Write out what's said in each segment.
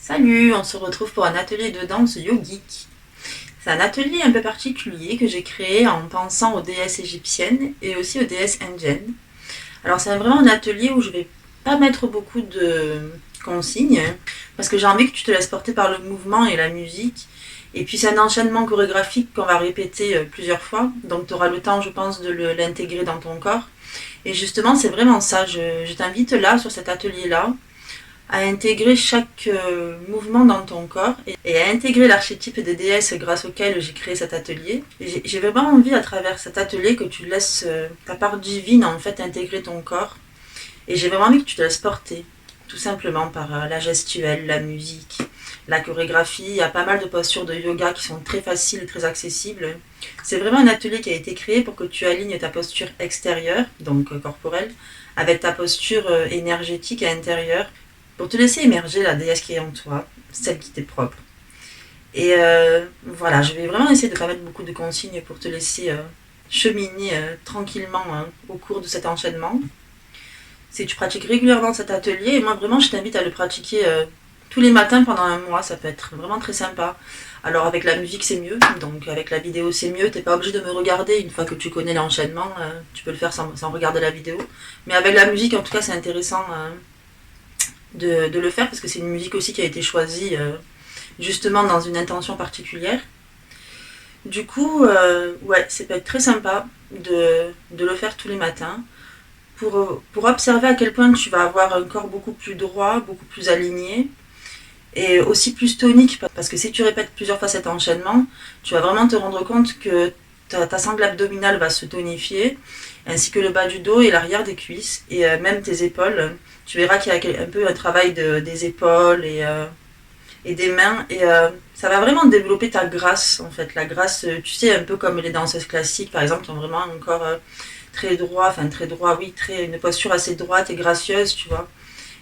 Salut, on se retrouve pour un atelier de danse yogique. C'est un atelier un peu particulier que j'ai créé en pensant aux déesses égyptiennes et aussi aux déesses indiennes. Alors c'est vraiment un atelier où je vais pas mettre beaucoup de consignes parce que j'ai envie que tu te laisses porter par le mouvement et la musique. Et puis c'est un enchaînement chorégraphique qu'on va répéter plusieurs fois, donc tu auras le temps je pense de l'intégrer dans ton corps. Et justement c'est vraiment ça, je t'invite là sur cet atelier-là à intégrer chaque mouvement dans ton corps et à intégrer l'archétype des déesses grâce auquel j'ai créé cet atelier. J'ai vraiment envie à travers cet atelier que tu laisses ta part divine en fait intégrer ton corps et j'ai vraiment envie que tu te laisses porter tout simplement par la gestuelle, la musique, la chorégraphie. Il y a pas mal de postures de yoga qui sont très faciles et très accessibles. C'est vraiment un atelier qui a été créé pour que tu alignes ta posture extérieure, donc corporelle, avec ta posture énergétique et intérieure pour te laisser émerger la déesse qui est en toi, celle qui t'est propre. Et voilà, je vais vraiment essayer de ne pas mettre beaucoup de consignes pour te laisser cheminer tranquillement au cours de cet enchaînement. Si tu pratiques régulièrement cet atelier, et moi vraiment je t'invite à le pratiquer tous les matins pendant un mois, ça peut être vraiment très sympa. Alors avec la musique c'est mieux, donc avec la vidéo c'est mieux, t'es pas obligé de me regarder une fois que tu connais l'enchaînement, tu peux le faire sans regarder la vidéo. Mais avec la musique en tout cas c'est intéressant de le faire parce que c'est une musique aussi qui a été choisie justement dans une intention particulière. Du coup, ouais, ça peut être très sympa de le faire tous les matins pour observer à quel point tu vas avoir un corps beaucoup plus droit, beaucoup plus aligné et aussi plus tonique parce que si tu répètes plusieurs fois cet enchaînement, tu vas vraiment te rendre compte que ta sangle abdominale va se tonifier ainsi que le bas du dos et l'arrière des cuisses et même tes épaules. Tu verras qu'il y a un peu un travail des épaules et des mains et ça va vraiment développer ta grâce en fait. La grâce, tu sais, un peu comme les danseuses classiques par exemple qui ont vraiment un corps très droit, enfin très droit, oui, une posture assez droite et gracieuse, tu vois,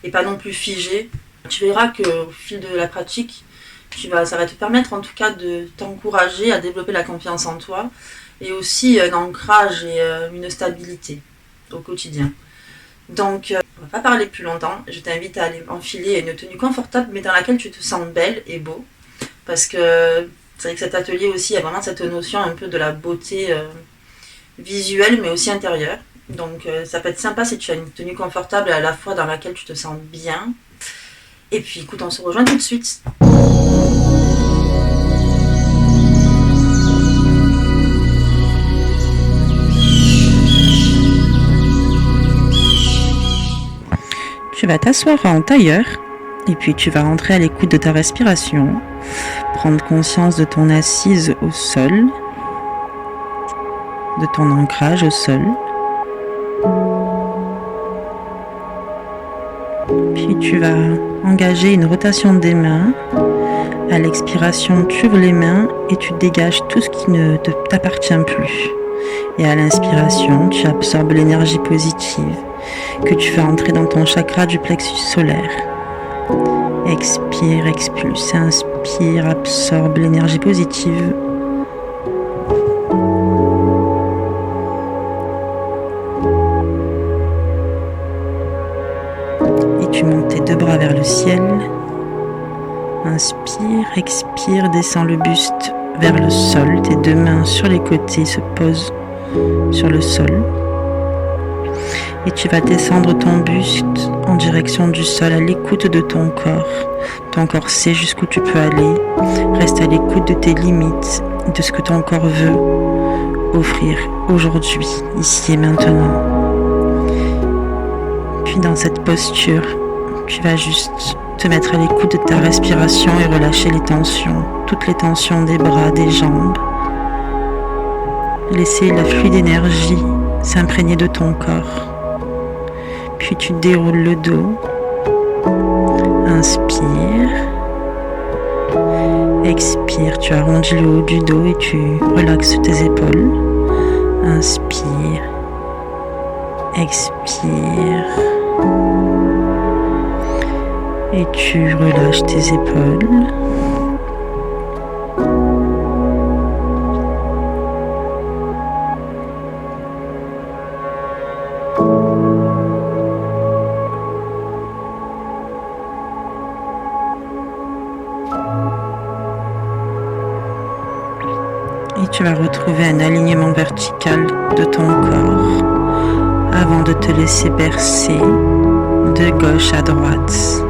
et pas non plus figée. Tu verras qu'au fil de la pratique, ça va te permettre en tout cas de t'encourager à développer la confiance en toi et aussi un ancrage et une stabilité au quotidien. Donc, on va pas parler plus longtemps. Je t'invite à aller enfiler une tenue confortable, mais dans laquelle tu te sens belle et beau. Parce que c'est vrai que cet atelier aussi, il y a vraiment cette notion un peu de la beauté visuelle, mais aussi intérieure. Donc, ça peut être sympa si tu as une tenue confortable et à la fois dans laquelle tu te sens bien. Et puis, écoute, on se rejoint tout de suite. Tu vas t'asseoir en tailleur et puis tu vas rentrer à l'écoute de ta respiration, prendre conscience de ton assise au sol, de ton ancrage au sol. Puis tu vas engager une rotation des mains. À l'expiration, tu ouvres les mains et tu dégages tout ce qui ne t'appartient plus. Et à l'inspiration, tu absorbes l'énergie positive que tu fais entrer dans ton chakra du plexus solaire. Expire, expulse, inspire, absorbe l'énergie positive. Et tu montes tes deux bras vers le ciel. Inspire, expire, descends le buste vers le sol. Tes deux mains sur les côtés se posent sur le sol. Et tu vas descendre ton buste en direction du sol à l'écoute de ton corps. Ton corps sait jusqu'où tu peux aller. Reste à l'écoute de tes limites, de ce que ton corps veut offrir aujourd'hui, ici et maintenant. Puis dans cette posture, tu vas juste te mettre à l'écoute de ta respiration et relâcher les tensions, toutes les tensions des bras, des jambes. Laisser l'afflux d'énergie s'imprégner de ton corps. Puis tu déroules le dos. Inspire. Expire, tu arrondis le haut du dos et tu relaxes tes épaules. Inspire. Expire. Et tu relâches tes épaules. Et tu vas retrouver un alignement vertical de ton corps avant de te laisser bercer de gauche à droite.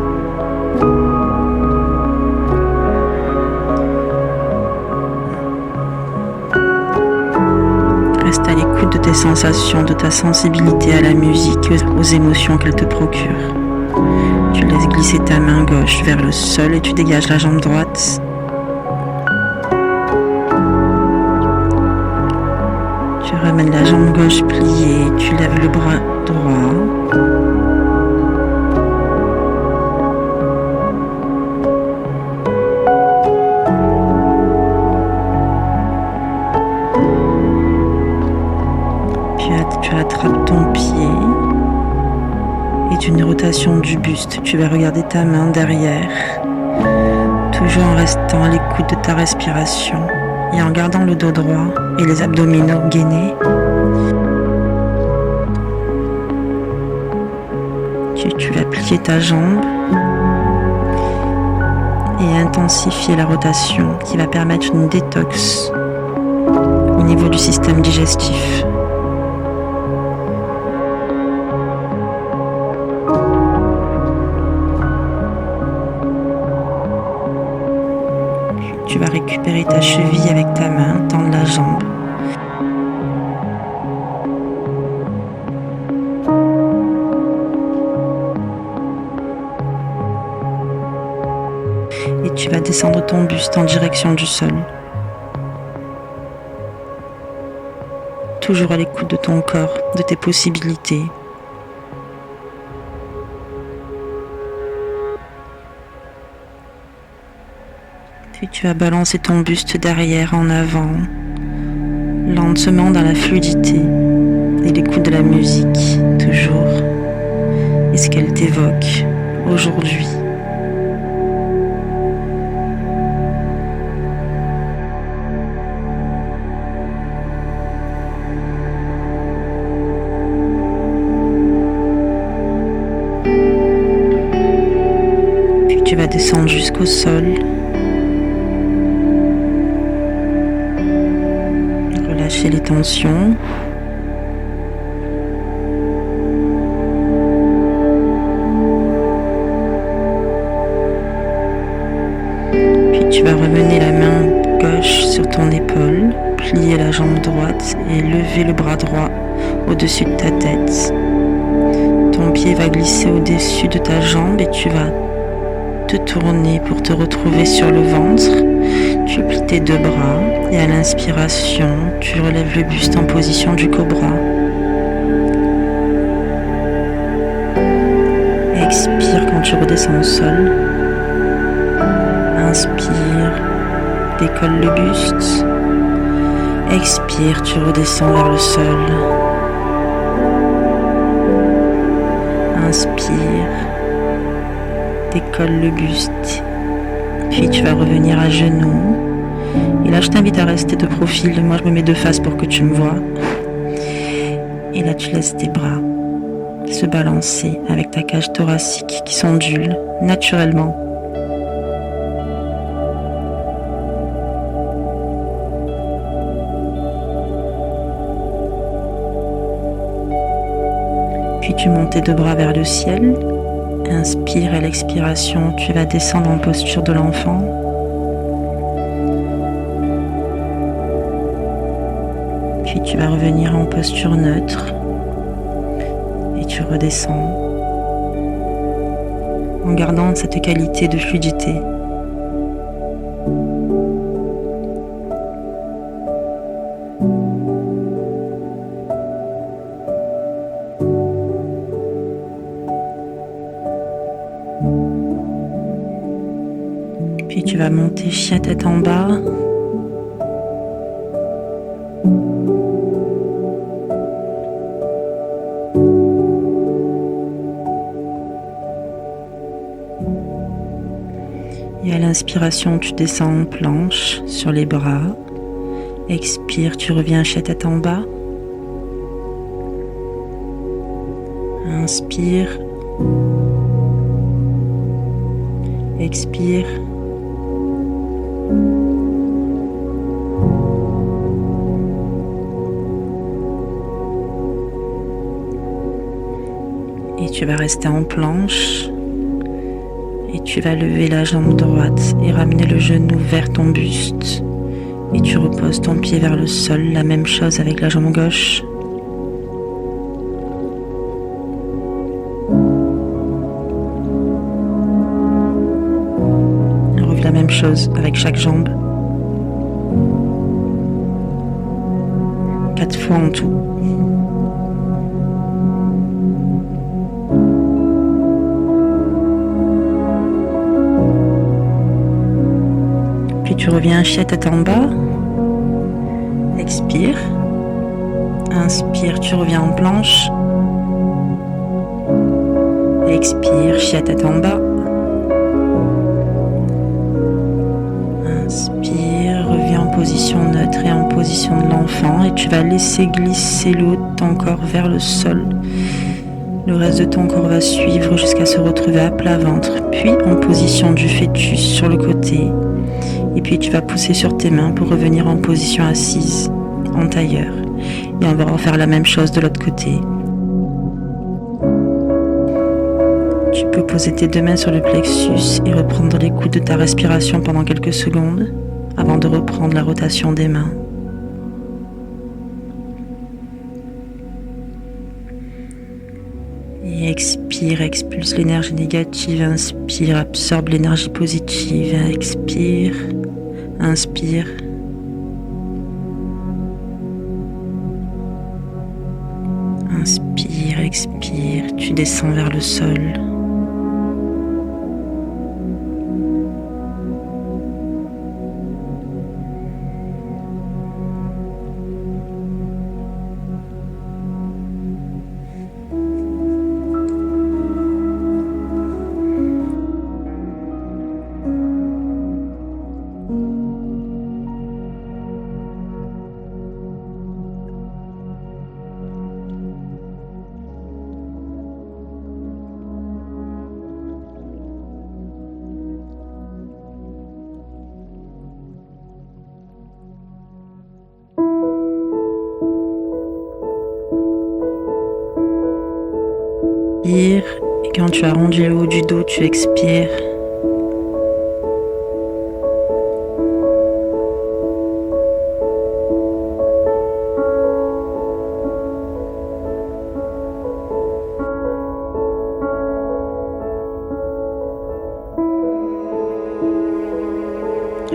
Reste à l'écoute de tes sensations, de ta sensibilité à la musique, aux émotions qu'elle te procure. Tu laisses glisser ta main gauche vers le sol et tu dégages la jambe droite. Tu ramènes la jambe gauche pliée, tu lèves le bras droit. Tu attrapes ton pied et d'une rotation du buste, tu vas regarder ta main derrière, toujours en restant à l'écoute de ta respiration et en gardant le dos droit et les abdominaux gainés. Tu vas plier ta jambe et intensifier la rotation qui va permettre une détox au niveau du système digestif. Tu vas récupérer ta cheville avec ta main, tendre la jambe. Et tu vas descendre ton buste en direction du sol. Toujours à l'écoute de ton corps, de tes possibilités. Puis tu vas balancer ton buste derrière en avant, lentement dans la fluidité et l'écoute de la musique, toujours, et ce qu'elle t'évoque aujourd'hui. Puis tu vas descendre jusqu'au sol. Relâcher les tensions. Puis tu vas remener la main gauche sur ton épaule, plier la jambe droite et lever le bras droit au-dessus de ta tête. Ton pied va glisser au-dessus de ta jambe et tu vas te tourner pour te retrouver sur le ventre. Tu plies tes deux bras et à l'inspiration, tu relèves le buste en position du cobra. Expire quand tu redescends au sol. Inspire, décolle le buste. Expire, tu redescends vers le sol. Inspire, décolle le buste. Puis tu vas revenir à genoux. Et là, je t'invite à rester de profil. Moi, je me mets de face pour que tu me vois. Et là, tu laisses tes bras se balancer avec ta cage thoracique qui s'ondule naturellement. Puis tu montes tes deux bras vers le ciel. Inspire à l'expiration, tu vas descendre en posture de l'enfant. Puis tu vas revenir en posture neutre et tu redescends en gardant cette qualité de fluidité. Puis tu vas monter chien tête en bas. Et à l'inspiration, tu descends en planche sur les bras. Expire, tu reviens chien tête en bas. Inspire. Expire. Tu vas rester en planche et tu vas lever la jambe droite et ramener le genou vers ton buste. Et tu reposes ton pied vers le sol, la même chose avec la jambe gauche. Refais la même chose avec chaque jambe. 4 fois en tout. Puis tu reviens chien tête en bas. Expire. Inspire, tu reviens en planche. Expire, chien tête en bas. Inspire, reviens en position neutre et en position de l'enfant et tu vas laisser glisser le haut de ton corps vers le sol. Le reste de ton corps va suivre jusqu'à se retrouver à plat ventre, puis en position du fœtus sur le côté. Et puis tu vas pousser sur tes mains pour revenir en position assise, en tailleur. Et on va refaire la même chose de l'autre côté. Tu peux poser tes 2 mains sur le plexus et reprendre l'écoute de ta respiration pendant quelques secondes avant de reprendre la rotation des mains. Et expire, expulse l'énergie négative, inspire, absorbe l'énergie positive, expire, inspire. Inspire, expire, tu descends vers le sol. Et quand tu as rendu le haut du dos, tu expires.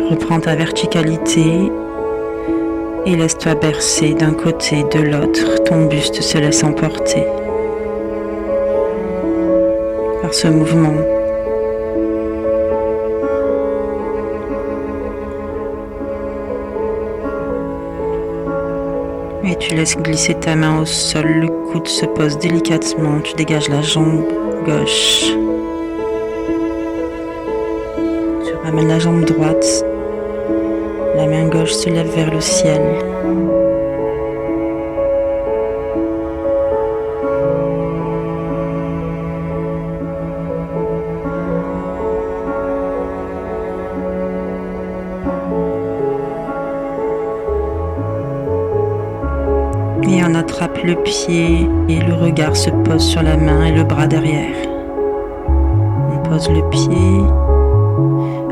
Reprends ta verticalité et laisse-toi bercer d'un côté, de l'autre. Ton buste se laisse emporter par ce mouvement. Et tu laisses glisser ta main au sol, le coude se pose délicatement, tu dégages la jambe gauche. Tu ramènes la jambe droite, la main gauche se lève vers le ciel. Et on attrape le pied et le regard se pose sur la main et le bras derrière. On pose le pied,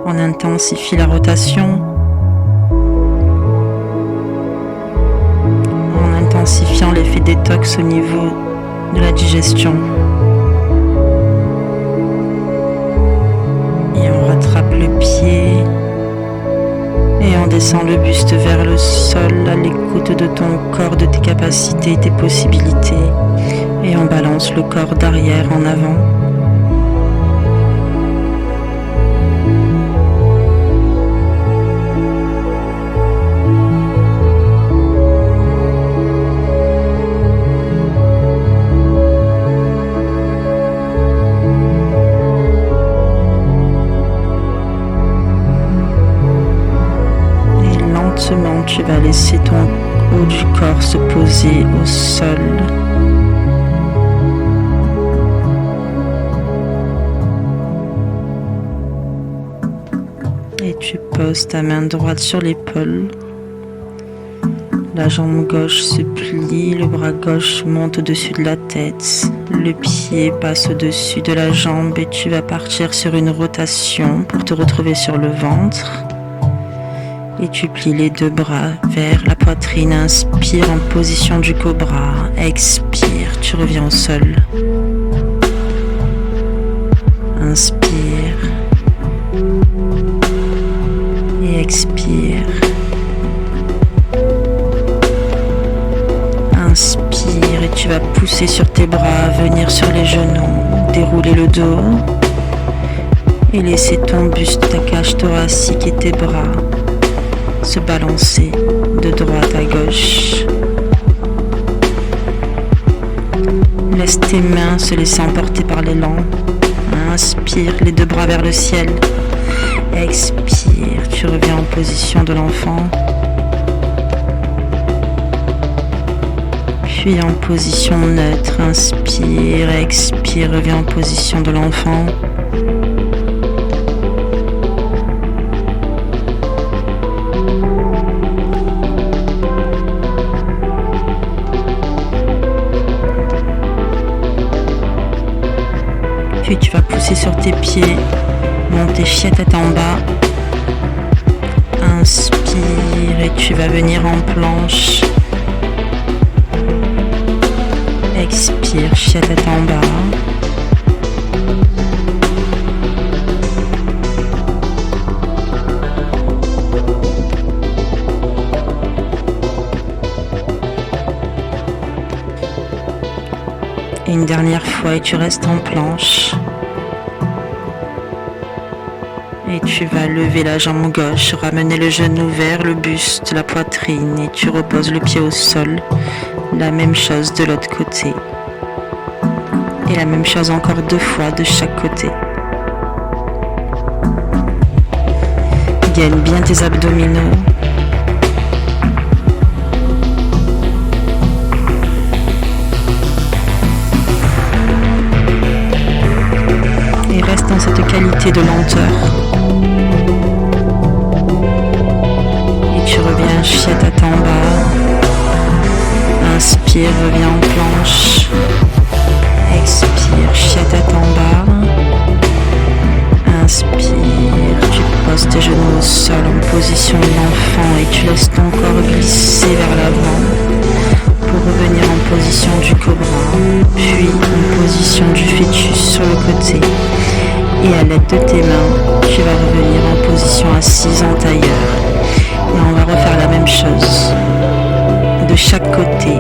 on intensifie la rotation. En intensifiant l'effet détox au niveau de la digestion. Et on rattrape le pied. Et on descend le buste vers le sol à l'écoute de ton corps, de tes capacités, tes possibilités. Et on balance le corps d'arrière en avant. Tu vas laisser ton haut du corps se poser au sol. Et tu poses ta main droite sur l'épaule. La jambe gauche se plie, le bras gauche monte au-dessus de la tête, le pied passe au-dessus de la jambe et tu vas partir sur une rotation pour te retrouver sur le ventre. Et tu plies les deux bras vers la poitrine, inspire en position du cobra, expire, tu reviens au sol. Inspire et expire. Inspire et tu vas pousser sur tes bras, venir sur les genoux, dérouler le dos et laisser ton buste, ta cage thoracique et tes bras se balancer de droite à gauche. Laisse tes mains se laisser emporter par l'élan. Inspire, les deux bras vers le ciel. Expire, tu reviens en position de l'enfant. Puis en position neutre, inspire, expire, reviens en position de l'enfant. Puis tu vas pousser sur tes pieds, monter chien tête en bas. Inspire et tu vas venir en planche. Expire, chien tête en bas. Et une dernière fois et tu restes en planche. Et tu vas lever la jambe gauche, ramener le genou vers le buste, la poitrine et tu reposes le pied au sol. La même chose de l'autre côté. Et la même chose encore 2 fois de chaque côté. Gaine bien tes abdominaux. Et reste dans cette qualité de lenteur. Et tu reviens chien tête en bas. Inspire, reviens en planche. Expire, chien tête en bas. Inspire, tu poses tes genoux au sol en position de l'enfant et tu laisses ton corps glisser vers l'avant pour revenir en position du cobra, puis en position du fœtus sur le côté. Et à l'aide de tes mains, tu vas revenir en position assise en tailleur. Et on va refaire la même chose de chaque côté.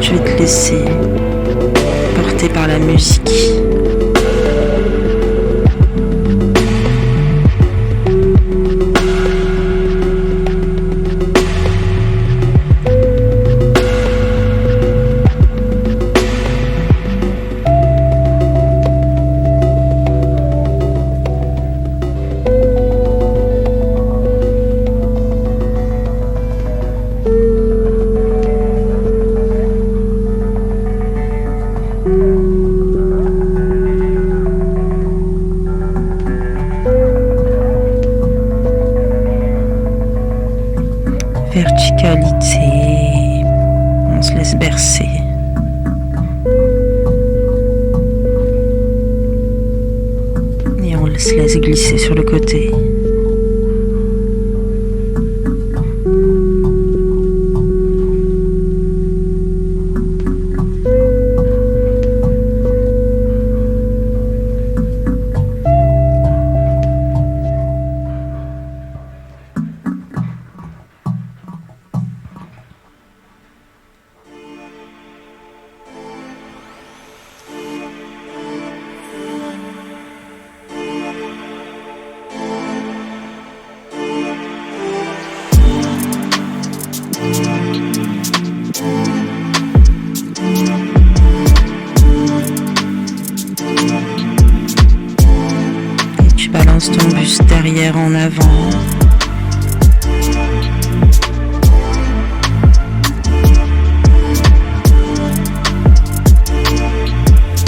Je vais te laisser porter par la musique. Verticalité, on se laisse bercer. Et on se laisse glisser sur le côté. Balance ton buste derrière en avant.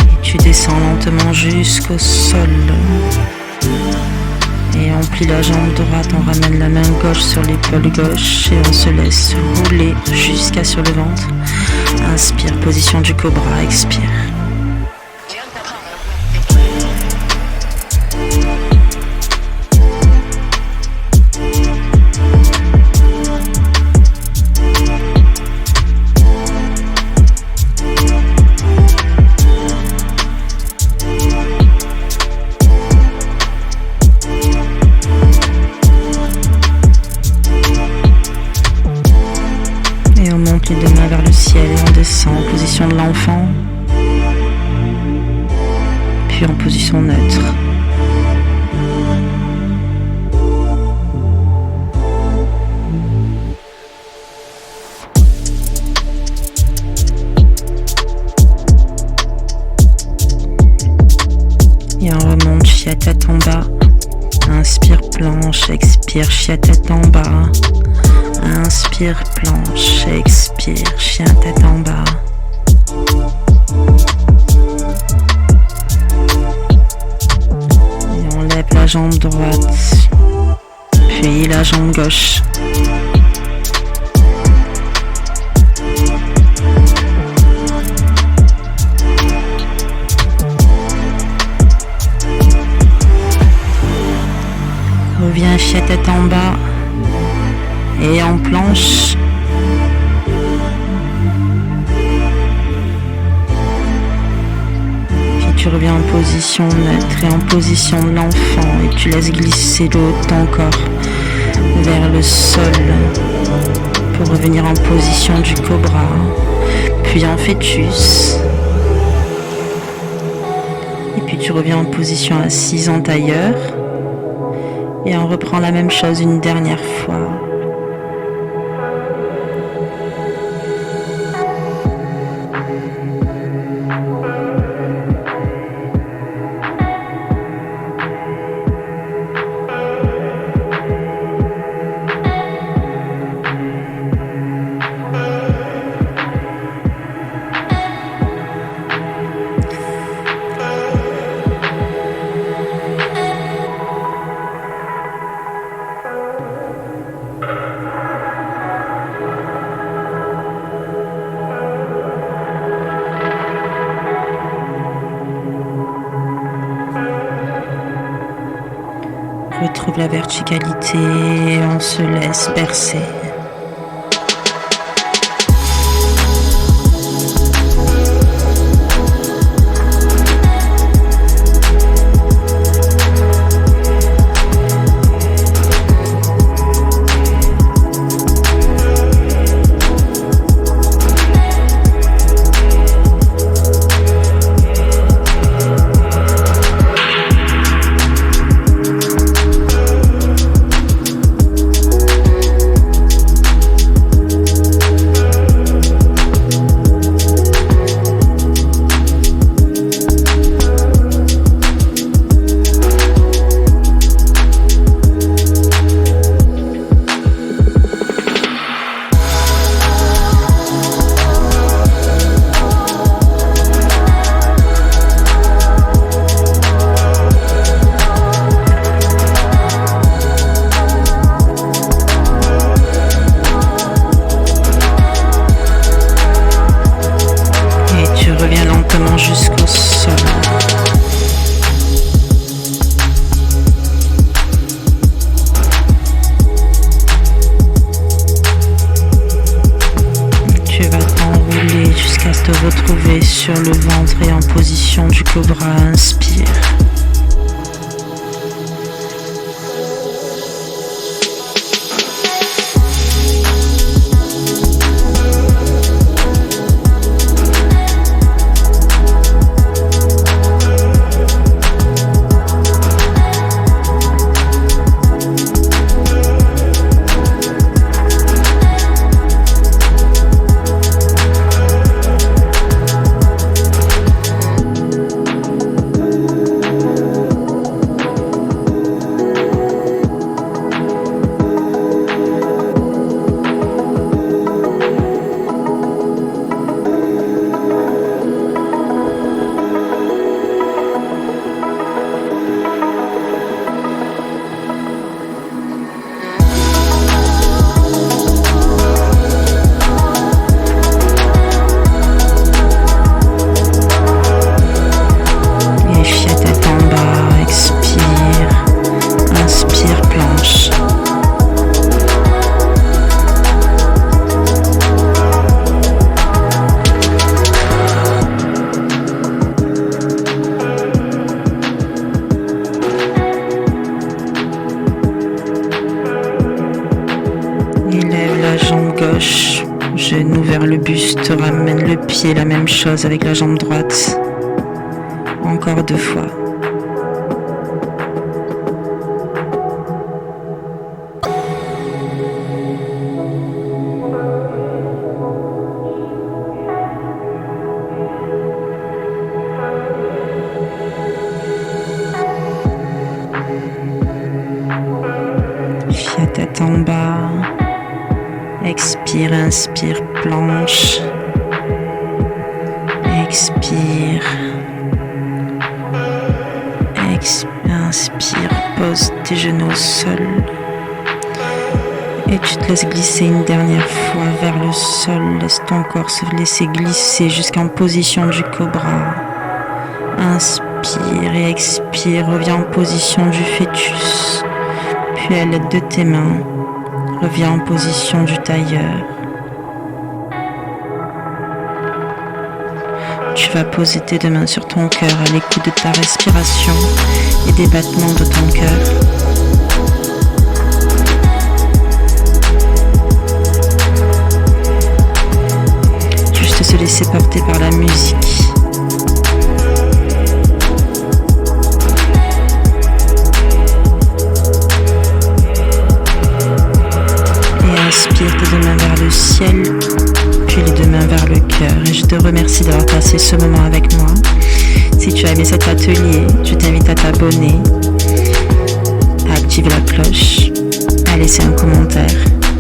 Et tu descends lentement jusqu'au sol. Et en plie la jambe droite, on ramène la main gauche sur l'épaule gauche et on se laisse rouler jusqu'à sur le ventre. Inspire, position du cobra, expire. Les deux mains vers le ciel et on descend en position de l'enfant, puis en position neutre. Et on remonte, chien tête en bas. Inspire, planche, expire, chien tête en bas. Inspire, planche, expire, chien tête en bas. Et on lève la jambe droite, puis la jambe gauche. Reviens, chien tête en bas. Et en planche, puis tu reviens en position neutre et en position de l'enfant et tu laisses glisser le haut de ton corps vers le sol pour revenir en position du cobra, puis en fœtus, et puis tu reviens en position assise en tailleur et on reprend la même chose une dernière fois. Retrouve la verticalité, on se laisse bercer. Jusqu'au sol. Tu vas t'enrouler jusqu'à te retrouver sur le ventre et en position du cobra. Inspire. gauche, genou vers le buste, ramène le pied, la même chose avec la jambe droite. Encore 2 fois. Tête en bas, expire, inspire, planche, expire, inspire, pose tes genoux au sol et tu te laisses glisser une dernière fois vers le sol, laisse ton corps se laisser glisser jusqu'en position du cobra, inspire et expire, reviens en position du fœtus. Puis à l'aide de tes mains, reviens en position du tailleur. Tu vas poser tes 2 mains sur ton cœur à l'écoute de ta respiration et des battements de ton cœur. Juste se laisser porter par la musique. Inspire tes 2 mains vers le ciel, puis les 2 mains vers le cœur. Et je te remercie d'avoir passé ce moment avec moi. Si tu as aimé cet atelier, je t'invite à t'abonner, à activer la cloche, à laisser un commentaire.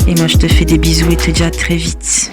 Et moi je te fais des bisous et te dis à très vite.